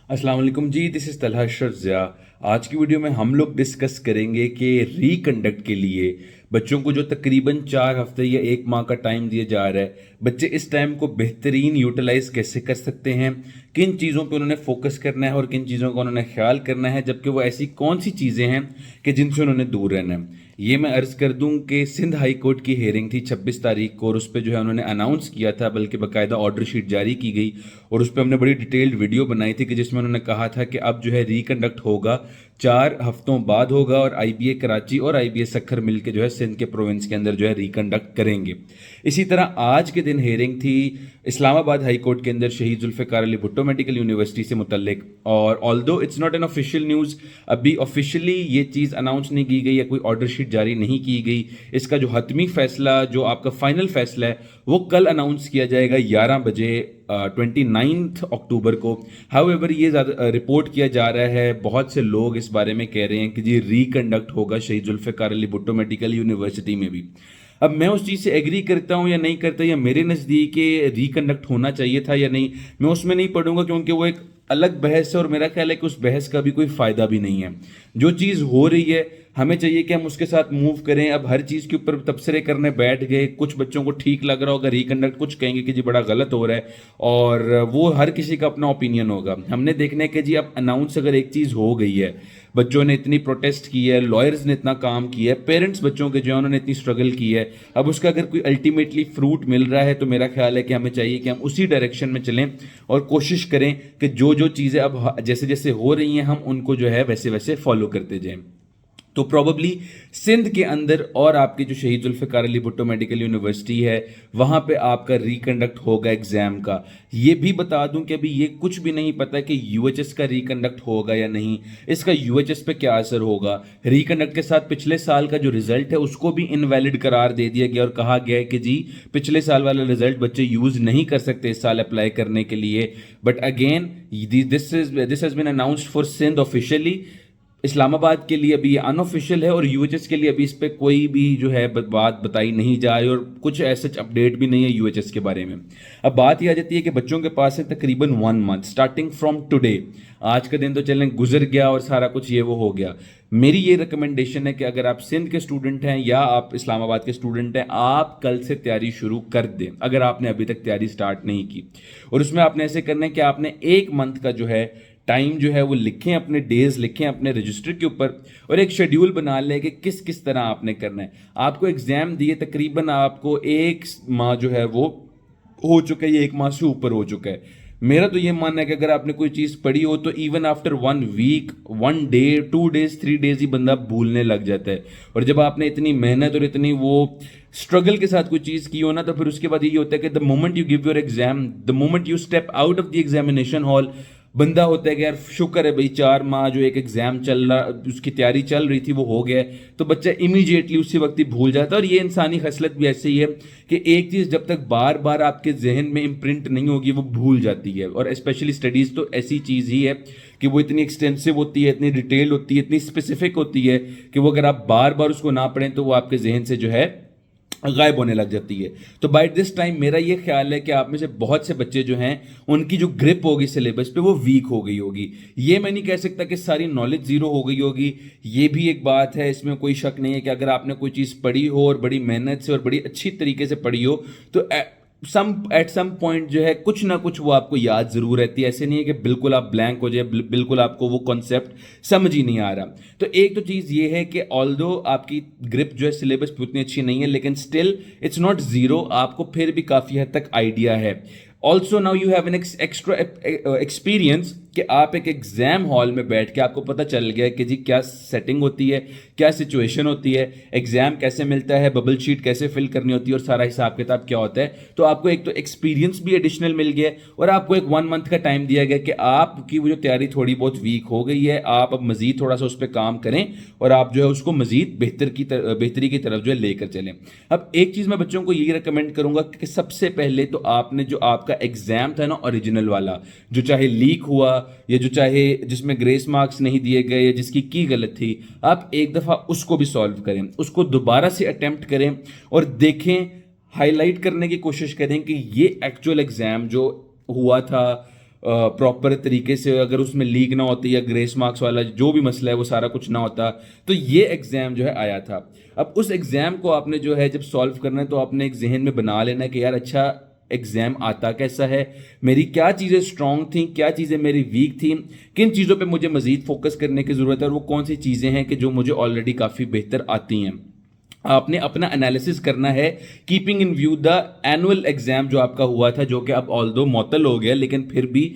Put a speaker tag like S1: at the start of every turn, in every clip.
S1: अस्सलाम वालेकुम जी, this is Talha Ashraf Zia. आज की वीडियो में हम लोग डिस्कस करेंगे कि रिकंडक्ट के लिए बच्चों को जो तकरीबन 4 हफ्ते या 1 माह का टाइम दिया जा रहा है, बच्चे इस टाइम को बेहतरीन यूटिलाइज कैसे कर सकते हैं, किन चीज़ों पे उन्होंने फोकस करना है और किन चीज़ों का उन्होंने ख्याल करना है, जबकि वो ऐसी कौन सी चीज़ें हैं कि जिनसे उन्होंने दूर रहना है। ये मैं अर्ज़ कर दूं कि सिंध हाई कोर्ट की हेयरिंग थी 26 तारीख को और उस पर जो है उन्होंने अनाउंस किया था, बल्कि बाकायदा ऑर्डर शीट जारी की गई और उस पर हमने बड़ी डिटेल्ड वीडियो बनाई थी कि जिसमें उन्होंने कहा था कि अब जो है रिकंडक्ट होगा 4 हफ्तों बाद होगा और आईबीए कराची और आईबीए सक्खर मिलकर जो है सिंध के प्रोविंस के अंदर जो है रिकंडक्ट करेंगे। इसी तरह आज के दिन हेयरिंग थी इस्लामाबाद हाई कोर्ट के अंदर शहीद जुल्फ़िकार अली भुट्टो मेडिकल यूनिवर्सिटी से मुतल्लिक, और although it's not an official news, अभी ऑफिशियली ये चीज़ अनाउंस नहीं की गई या कोई ऑर्डर शीट जारी नहीं की गई। इसका जो हतमी फैसला, जो आपका फाइनल फैसला है, वो कल अनाउंस किया जाएगा 11 बजे 29 अक्टूबर को। हाउएवर ये रिपोर्ट किया जा रहा है, बहुत से लोग इस बारे में कह रहे हैं कि जी रिकंडक्ट होगा शहीद जुल्फ़िकार अली भुट्टो मेडिकल यूनिवर्सिटी में भी। अब मैं उस चीज़ से एग्री करता हूँ या नहीं करता, या मेरे नज़दीक रिकंडक्ट होना चाहिए था या नहीं, मैं उसमें नहीं पढ़ूंगा, क्योंकि वो एक अलग बहस है और मेरा ख्याल है कि उस बहस का भी कोई फ़ायदा भी नहीं है। जो चीज़ हो रही है हमें चाहिए कि हम उसके साथ मूव करें। अब हर चीज़ के ऊपर तबसरे करने बैठ गए, कुछ बच्चों को ठीक लग रहा होगा रिकंडक्ट, कुछ कहेंगे कि जी बड़ा गलत हो रहा है, और वो हर किसी का अपना ओपिनियन होगा। हमने देखना है कि जी अब अनाउंस अगर एक चीज़ हो गई है, बच्चों ने इतनी प्रोटेस्ट की है, लॉयर्स ने इतना काम किया है, पेरेंट्स बच्चों के जो है उन्होंने इतनी स्ट्रगल की है, अब उसका अगर कोई अल्टीमेटली फ्रूट मिल रहा है तो मेरा ख्याल है कि हमें चाहिए कि हम उसी डायरेक्शन में चलें और कोशिश करें कि जो जो चीज़ें अब जैसे जैसे हो रही हैं हम उनको जो है वैसे वैसे फॉलो करते जाएं। तो प्रॉबली सिंध के अंदर और आपकी जो शहीद जुल्फ़िकार अली भुट्टो मेडिकल यूनिवर्सिटी है वहाँ पे आपका रिकंडक्ट होगा एग्ज़ाम का। ये भी बता दूं कि अभी ये कुछ भी नहीं पता कि यूएचएस का रिकंडक्ट होगा या नहीं, इसका यूएचएस पे क्या असर होगा। रिकंडक्ट के साथ पिछले साल का जो रिजल्ट है उसको भी इनवैलिड करार दे दिया गया और कहा गया है कि जी पिछले साल वाला रिजल्ट बच्चे यूज़ नहीं कर सकते इस साल अप्लाई करने के लिए। But again this has been announced for Sindh officially. Islamabad के लिए अभी ये अनऑफिशियल है और यूएचएस के लिए अभी इस पर कोई भी जो है बात बताई नहीं जा रही और कुछ ऐसा अपडेट भी नहीं है यूएचएस के बारे में। अब बात यह आ जाती है कि बच्चों के पास है तकरीबन 1 मंथ स्टार्टिंग फ्रॉम टुडे। आज का दिन तो चलें गुजर गया और सारा कुछ ये वो हो गया। मेरी ये रिकमेंडेशन है कि अगर आप सिंध के स्टूडेंट हैं या आप इस्लामाबाद के स्टूडेंट हैं, आप कल से तैयारी शुरू कर दें अगर आपने अभी तक तैयारी स्टार्ट नहीं की। और उसमें आपने ऐसे करना है कि आपने 1 मंथ का जो है टाइम जो है वो लिखें, अपने डेज लिखें अपने रजिस्टर के ऊपर और एक शेड्यूल बना लें कि किस किस तरह आपने करना है। आपको एग्ज़ाम दिए तकरीबन आपको 1 माह जो है वो हो चुका है, ये 1 माह से ऊपर हो चुका है। मेरा तो ये मानना है कि अगर आपने कोई चीज़ पढ़ी हो तो even after 1 week, 1 day, 2 days, 3 days ही बंदा भूलने लग जाता है। और जब आपने इतनी मेहनत और इतनी वो स्ट्रगल के साथ कोई चीज़ की हो ना, तो फिर उसके बाद ये होता है कि the moment you give your exam, the moment you step out of the examination hall, बंदा होता है कि यार शुक्र है भाई 4 माह जो एक एग्जाम चल रहा, उसकी तैयारी चल रही थी वो हो गया है, तो बच्चा इमीडिएटली उसी वक्त ही भूल जाता है। और ये इंसानी खसलत भी ऐसे ही है कि एक चीज़ जब तक बार बार आपके जहन में इम्प्रिंट नहीं होगी वो भूल जाती है। और स्पेशली स्टडीज़ तो ऐसी चीज़ ही है कि वो इतनी एक्सटेंसिव होती है, इतनी डिटेल होती है, इतनी स्पेसिफिक होती है कि वो अगर आप बार बार उसको ना पढ़ें तो वो आपके जहन से जो है गायब होने लग जाती है। तो बाय दिस टाइम मेरा ये ख्याल है कि आप में से बहुत से बच्चे जो हैं उनकी जो ग्रिप होगी सिलेबस पे वो वीक हो गई होगी। ये मैं नहीं कह सकता कि सारी नॉलेज जीरो हो गई होगी, ये भी एक बात है, इसमें कोई शक नहीं है कि अगर आपने कोई चीज़ पढ़ी हो और बड़ी मेहनत से और बड़ी अच्छी तरीके से पढ़ी हो तो एट सम पॉइंट जो है कुछ ना कुछ वो आपको याद जरूर रहती है। ऐसे नहीं है कि बिल्कुल आप ब्लैंक हो जाए, बिल्कुल आपको वो कॉन्सेप्ट समझ ही नहीं आ रहा। तो एक तो चीज़ ये है कि ऑल्दो आपकी ग्रिप जो है सिलेबस पे उतनी अच्छी नहीं है, लेकिन स्टिल इट्स नॉट जीरो, आपको फिर भी काफ़ी हद तक आइडिया है। Also now you have an extra experience कि आप एक एग्जाम हॉल में बैठ के आपको पता चल गया कि जी क्या सेटिंग होती है, क्या सिचुएशन होती है, एग्जाम कैसे मिलता है, बबल शीट कैसे फिल करनी होती है और सारा हिसाब किताब क्या होता है। तो आपको एक तो एक्सपीरियंस भी एडिशनल मिल गया और आपको एक 1 मंथ का टाइम दिया गया कि आपकी वो जो तैयारी थोड़ी बहुत वीक हो गई है, आप अब मजीद थोड़ा सा उस पर काम करें और आप जो है उसको मजीद बेहतरी की तरफ जो है लेकर चलें। अब एक चीज़ मैं बच्चों को यही रिकमेंड करूंगा कि सबसे पहले तो आपने जो आपका एग्जाम था ना ओरिजिनल वाला, जो चाहे लीक हुआ या जो चाहे जिसमें ग्रेस मार्क्स नहीं दिए गए या जिसकी की गलत थी, आप एक दफ़ा उसको भी सॉल्व करें, उसको दोबारा से अटेम्प्ट करें और देखें, हाईलाइट करने की कोशिश करें कि ये एक्चुअल एग्ज़ाम जो हुआ था प्रॉपर तरीके से, अगर उसमें लीक ना होती या ग्रेस मार्क्स वाला जो भी मसला है वो सारा कुछ ना होता, तो ये एग्जाम जो है आया था। अब उस एग्जाम को आपने जो है जब सॉल्व करना है तो आपने एक जहन में बना लेना है कि यार अच्छा एग्जाम आता कैसा है, मेरी क्या चीज़ें स्ट्रांग थी, क्या चीज़ें मेरी वीक थी, किन चीज़ों पे मुझे मजीद फोकस करने की ज़रूरत है और वो कौन सी चीज़ें हैं कि जो मुझे ऑलरेडी काफ़ी बेहतर आती हैं। आपने अपना एनालिसिस करना है keeping in view the annual exam जो आपका हुआ था, जो कि अब ऑल्दो मुअत्तल हो गया लेकिन फिर भी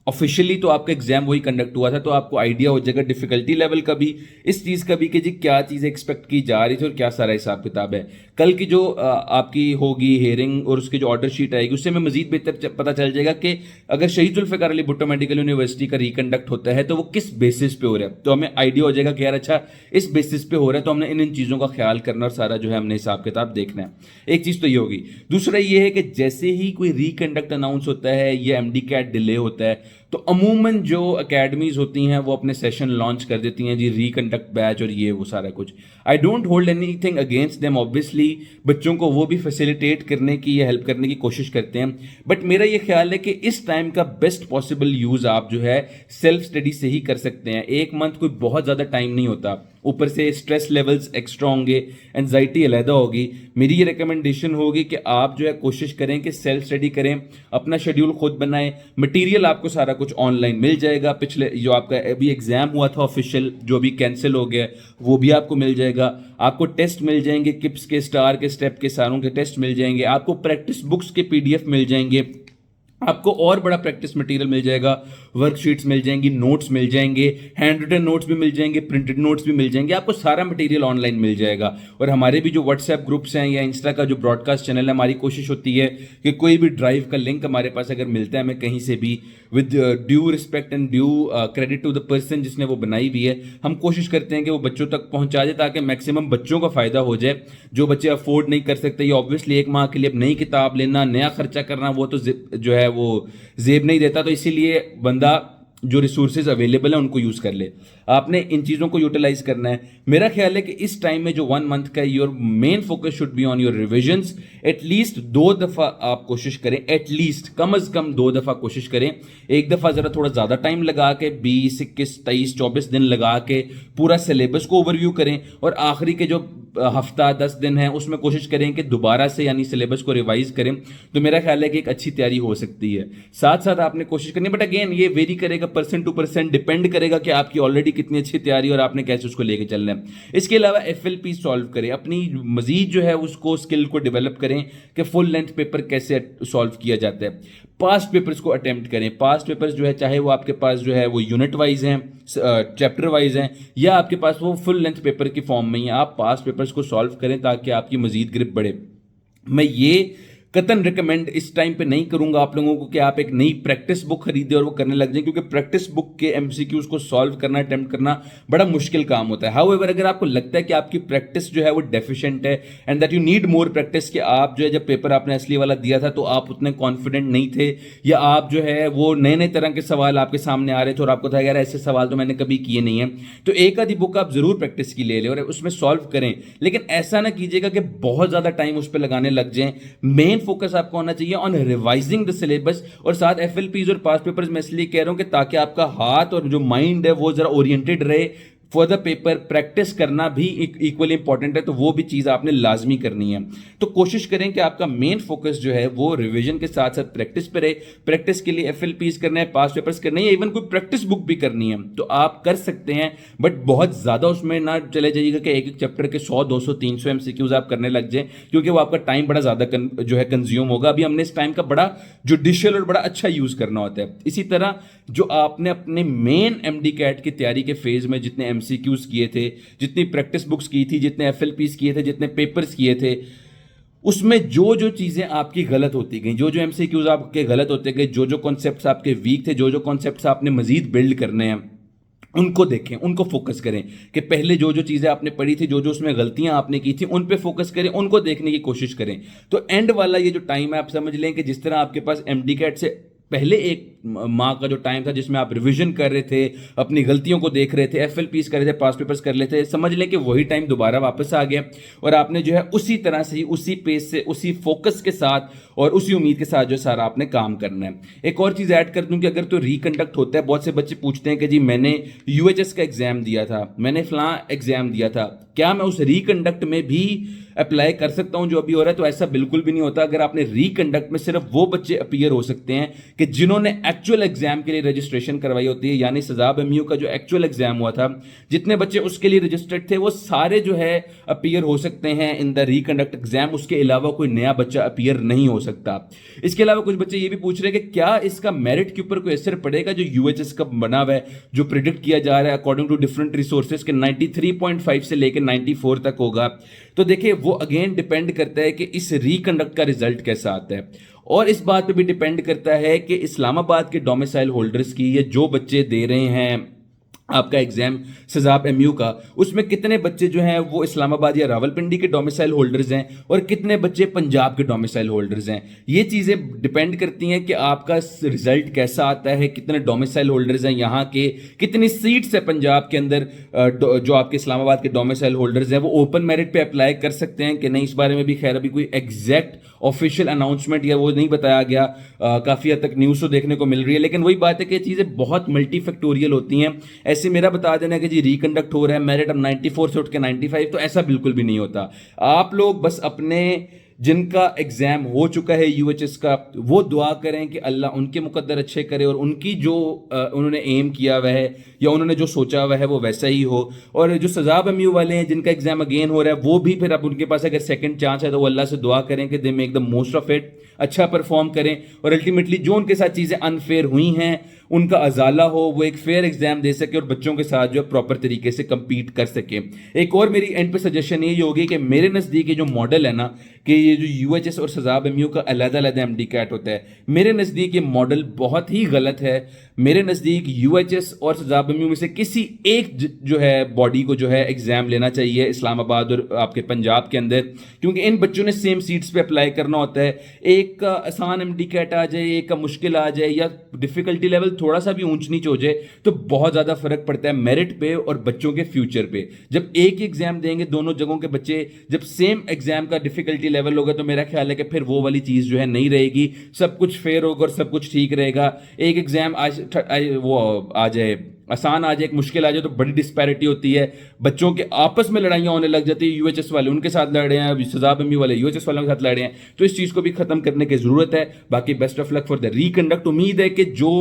S1: ऑफिशियली तो आपका एग्जाम वही कंडक्ट हुआ था, तो आपको आइडिया हो जाएगा डिफिकल्टी लेवल का भी, इस चीज़ का भी कि जी क्या चीज़ एक्सपेक्ट की जा रही थी और क्या सारा हिसाब किताब है। कल की जो आपकी होगी हियरिंग और उसकी जो ऑर्डर शीट आएगी उससे हमें मजीद बेहतर पता चल जाएगा कि अगर शहीद जुल्फ़िकार अली भुट्टो मेडिकल यूनिवर्सिटी का रिकंडक्ट होता है तो वो किस बेसिस पे हो रहा है, तो हमें आइडिया हो जाएगा कि यार अच्छा इस बेसिस पे हो रहा है तो हमने इन इन चीज़ों का ख्याल करना और सारा जो है हमने हिसाब किताब देखना है। एक चीज़ तो ये होगी। दूसरा ये है कि जैसे ही कोई रिकंडक्ट अनाउंस होता है या एमडी कैट डिले होता है तो अमूमन जो अकेडमीज होती हैं वो अपने सेशन लॉन्च कर देती हैं जी, रिकंडक्ट बैच और ये वो सारा कुछ। I don't hold anything against them, obviously बच्चों को वो भी फैसिलिटेट करने की या हेल्प करने की कोशिश करते हैं, बट मेरा ये ख्याल है कि इस टाइम का बेस्ट पॉसिबल यूज आप जो है सेल्फ स्टडी से ही कर सकते हैं। एक मंथ कोई बहुत ज़्यादा टाइम नहीं होता, ऊपर से स्ट्रेस लेवल्स एक्स्ट्रा होंगे, एंजाइटी अलहदा होगी। मेरी ये रिकमेंडेशन होगी कि आप जो है कोशिश करें कि सेल्फ स्टडी करें, अपना शेड्यूल खुद बनाएं, मटेरियल आपको सारा कुछ ऑनलाइन मिल जाएगा। पिछले जो आपका अभी एग्जाम हुआ था ऑफिशियल जो भी कैंसिल हो गया वो भी आपको मिल जाएगा, आपको टेस्ट मिल जाएंगे, किप्स के, स्टार के, स्टेप के, सारों के टेस्ट मिल जाएंगे, आपको प्रैक्टिस बुक्स के पीडीएफ मिल जाएंगे, आपको और बड़ा प्रैक्टिस मटेरियल मिल जाएगा, वर्कशीट्स मिल जाएंगी, नोट्स मिल जाएंगे, हैंड रिटन नोट्स भी मिल जाएंगे, प्रिंटेड नोट्स भी मिल जाएंगे, आपको सारा मटेरियल ऑनलाइन मिल जाएगा। और हमारे भी जो व्हाट्सएप ग्रुप्स हैं या इंस्टा का जो ब्रॉडकास्ट चैनल है, हमारी कोशिश होती है कि कोई भी ड्राइव का लिंक हमारे पास अगर मिलता है हमें कहीं से भी, with due respect and due credit to the person जिसने वो बनाई हुई है, हम कोशिश करते हैं कि वो बच्चों तक पहुंचा जाए ताकि मैक्सिमम बच्चों का फायदा हो जाए। जो बच्चे अफोर्ड नहीं कर सकते, ये ऑब्वियसली एक माह के लिए अब नई किताब लेना, नया खर्चा करना, वो तो जो है वो जेब नहीं देता, तो इसीलिए बंदा जो रिसोर्सेज अवेलेबल है उनको यूज कर ले। आपने इन चीजों को यूटिलाइज करना है। मेरा ख्याल है कि इस टाइम में जो 1 मंथ का your main focus should be on your revisions. At least 2 दफा आप कोशिश करें, एटलीस्ट कम अज कम 2 दफा कोशिश करें। एक दफा जरा थोड़ा ज्यादा टाइम लगा के 20, 21, 23, 24 दिन लगा के पूरा सिलेबस को ओवरव्यू करें, और आखिरी के जो हफ्ता 10 दिन है उसमें कोशिश करें कि दोबारा से यानी सिलेबस को रिवाइज करें। तो मेरा ख्याल है कि एक अच्छी तैयारी हो सकती है। साथ साथ आपने कोशिश करनी है, बट अगेन ये वेरी करेगा, पर्सन टू पर्सन डिपेंड करेगा कि आपकी ऑलरेडी कितनी अच्छी तैयारी और आपने कैसे उसको लेके चलना है। इसके अलावा एफएलपी सॉल्व करें, अपनी मजीद जो है उसको स्किल को डेवलप करें कि फुल लेंथ पेपर कैसे सॉल्व किया जाता है। पास्ट पेपर्स को अटेम्प्ट करें। पास्ट पेपर्स जो है चाहे वो आपके पास जो है वो यूनिट वाइज हैं, चैप्टर वाइज हैं, या आपके पास वो फुल लेंथ पेपर की फॉर्म में ही, आप पास्ट पेपर्स को सॉल्व करें ताकि आपकी मजीद ग्रिप बढ़े। मैं ये कतन रिकमेंड इस टाइम पे नहीं करूंगा आप लोगों को कि आप एक नई प्रैक्टिस बुक खरीदें और वो करने लग जाएं, क्योंकि प्रैक्टिस बुक के एमसीक्यूज को सॉल्व करना, अटेम्प्ट करना बड़ा मुश्किल काम होता है। हाउएवर अगर आपको लगता है कि आपकी प्रैक्टिस जो है वो डेफिशिएंट है and that you need more practice, कि आप जो है जब पेपर आपने असली वाला दिया था तो आप उतने कॉन्फिडेंट नहीं थे, या आप जो है वो नए नए तरह के सवाल आपके सामने आ रहे थे और आपको था यार ऐसे सवाल तो मैंने कभी किए नहीं है, तो एक आधी बुक आप जरूर प्रैक्टिस की ले लें और उसमें सॉल्व करें। लेकिन ऐसा ना कीजिएगा कि बहुत ज्यादा टाइम उस पर लगाने लग जाएं। मेन फोकस आपको होना ऑन रिवाइजिंग द सिलेबस। और साथ एफएलपीज और पास पेपर्स मैं इसलिए कह रहा हूं कि ताकि आपका हाथ और जो माइंड है वो जरा ओरिएंटेड रहे फॉर द पेपर। प्रैक्टिस करना भी इक्वली इंपॉर्टेंट है, तो वो भी चीज आपने लाजमी करनी है। तो कोशिश करें कि आपका मेन फोकस जो है वो रिवीजन के साथ साथ प्रैक्टिस पे रहे। प्रैक्टिस के लिए एफएलपीज करना है, पास पेपर्स करने है, इवन कोई प्रैक्टिस बुक भी करनी है तो आप कर सकते हैं, बट बहुत ज्यादा उसमें ना चले जाइएगा कि एक एक चैप्टर के 100, 200, 300 एमसीक्यूज आप करने लग जाए, क्योंकि वो आपका टाइम बड़ा ज्यादा जो है कंज्यूम होगा। अभी हमने इस टाइम का बड़ा जुडिशियल और बड़ा अच्छा यूज करना होता है। इसी तरह जो आपने अपने मेन एमडी कैट की तैयारी के फेज में जितने एमसीक्यूज किए थे, जितनी प्रैक्टिस बुक्स की थी, जितने एफएलपीज किए थे, जितने पेपर्स किए थे, उसमें जो जो चीजें आपकी गलत होती गई, जो जो एमसीक्यूज आपके गलत होते गए, जो जो कॉन्सेप्ट्स आपके वीक थे, जो जो कॉन्सेप्ट्स आपने मजीद बिल्ड करने हैं, उनको देखें, उनको फोकस करें कि पहले जो जो चीजें आपने पढ़ी थी, जो जो उसमें गलतियां आपने की थी, उन पे फोकस करें, उनको देखने की कोशिश करें। तो एंड वाला ये जो टाइम है आप समझ लें कि जिस तरह आपके पास एमडी कैट से पहले एक माह का जो टाइम था जिसमें आप रिवीजन कर रहे थे, अपनी गलतियों को देख रहे थे, एफएलपीज कर रहे थे, पास पेपर्स कर लेते, समझ लें कि वही टाइम दोबारा वापस आ गया और आपने जो है उसी तरह से ही, उसी पेस से, उसी फोकस के साथ और उसी उम्मीद के साथ जो सारा आपने काम करना है। एक और चीज ऐड कर दूं कि अगर तो रिकंडक्ट होता है, बहुत से बच्चे पूछते हैं कि जी मैंने यूएचएस का एग्जाम दिया था, मैंने फलां एग्जाम दिया था, क्या मैं उस रिकंडक्ट में भी अप्लाई कर सकता हूं जो अभी हो रहा है? तो ऐसा बिल्कुल भी नहीं होता। अगर आपने रिकंडक्ट में, सिर्फ वो बच्चे अपीयर हो सकते हैं कि जिन्होंने एक्चुअल एग्जाम के लिए रजिस्ट्रेशन करवाई होती है, यानी सजाब एमयू का जो एक्चुअल एग्जाम हुआ था, जितने बच्चे उसके लिए रजिस्टर्ड थे वो सारे जो है अपीयर हो सकते हैं इन द रिकंडक्ट एग्जाम। उसके अलावा कोई नया बच्चा अपीयर नहीं हो सकता। इसके अलावा कुछ बच्चे ये भी पूछ रहे हैं कि क्या इसका मेरिट के ऊपर कोई असर पड़ेगा? जो यूएचएस का बना हुआ है, जो प्रिडिक्ट किया जा रहा है अकॉर्डिंग टू डिफरेंट रिसोर्सेज के 93.5 से लेकर 94 तक होगा, तो देखिए वो अगेन डिपेंड करता है कि इस रिकंडक्ट का रिजल्ट कैसा आता है और इस बात पे भी डिपेंड करता है कि इस्लामाबाद के डोमिसाइल होल्डर्स की, ये जो बच्चे दे रहे हैं आपका एग्जाम सजाब एमयू का, उसमें कितने बच्चे जो हैं वो इस्लामाबाद या रावलपिंडी के डोमिसाइल होल्डर्स हैं और कितने बच्चे पंजाब के डोमिसाइल होल्डर्स हैं। ये चीज़ें डिपेंड करती हैं कि आपका रिजल्ट कैसा आता है, कितने डोमिसाइल होल्डर्स हैं यहाँ के, कितनी सीट्स है पंजाब के अंदर। जो आपके इस्लामाबाद के डोमिसाइल होल्डर्स हैं वो ओपन मेरिट पे अप्लाई कर सकते हैं कि नहीं, इस बारे में भी खैर अभी कोई एग्जैक्ट ऑफिशियल अनाउंसमेंट या वो नहीं बताया गया। काफ़ी हद तक न्यूज़ तो देखने को मिल रही है, लेकिन वही बात है कि चीज़ें बहुत मल्टीफैक्टोरियल होती हैं। ऐसे मेरा बता देना कि जी रिकंडक्ट हो रहा है, मेरिट अब 94 से उठ के 95, तो ऐसा बिल्कुल भी नहीं होता। आप लोग बस अपने जिनका एग्जाम हो चुका है यूएचएस का, वो दुआ करें कि अल्लाह उनके मुकद्दर अच्छे करे और उनकी जो उन्होंने एम किया हुआ है या उन्होंने जो सोचा हुआ है वो वैसा ही हो। और जो सजाब एमयू वाले हैं जिनका एग्जाम अगेन हो रहा है, वो भी फिर अब उनके पास अगर सेकंड चांस है तो वो अल्लाह से दुआ करें कि they make the most of it, अच्छा परफॉर्म करें और अल्टीमेटली जो उनके साथ चीज़ें अनफेयर हुई हैं उनका अजाला हो, वो एक फेयर एग्जाम दे सके और बच्चों के साथ जो प्रॉपर तरीके से कंपीट कर सके। एक और मेरी एंड पे सजेशन ये होगी कि मेरे नज़दीक ये जो मॉडल है ना कि ये जो यूएचएस और सजाब एमयू का अलग-अलग एमडी कैट होता है, मेरे नज़दीक ये मॉडल बहुत ही गलत है। मेरे नज़दीक यूएचएस और सजाब एमयू में से किसी एक जो है बॉडी को जो है एग्जाम लेना चाहिए इस्लामाबाद और आपके पंजाब के अंदर, क्योंकि इन बच्चों ने सेम सीट्स पे अप्लाई करना होता है। एक का आसान एमडी कैट आ जाए, एक का मुश्किल आ जाए या डिफिकल्टी लेवल थोड़ा सा भी ऊंच नीच हो जाए तो बहुत ज़्यादा फर्क पड़ता है मेरिट पे और बच्चों के फ्यूचर पे। जब एक ही एग्जाम देंगे दोनों जगहों के बच्चे, जब सेम एग्जाम का डिफिकल्टी लेवल होगा तो मेरा ख्याल है कि फिर वो वाली चीज़ जो है नहीं रहेगी, सब कुछ फेयर होगा और सब कुछ ठीक रहेगा। एक एग्जाम वो आ जाए आसान आ जाए, एक मुश्किल आ जाए तो बड़ी डिस्पैरिटी होती है, बच्चों के आपस में लड़ाइयाँ होने लग जाती है, यूएचएस वाले उनके साथ लड़ रहे हैं, सजाब एमयू वाले यूएचएस वालों के साथ लड़ रहे हैं। तो इस चीज़ को भी खत्म करने की ज़रूरत है। बाकी best of luck for the reconduct. उम्मीद है कि जो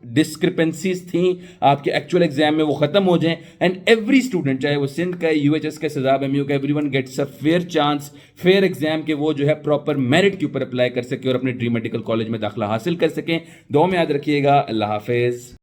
S1: डिस्क्रिपेंसीज थी आपके एक्चुअल एग्जाम में वो खत्म हो जाएं एंड एवरी स्टूडेंट, चाहे वो सिंध का, यूएचएस का, सजाब एमयू का, everyone gets a fair chance, fair exam के वो जो है प्रॉपर मेरिट के ऊपर अप्लाई कर सके और अपने ड्रीम मेडिकल कॉलेज में दाखिला हासिल कर सकें। दुआ में याद रखिएगा। अल्लाह हाफिज़।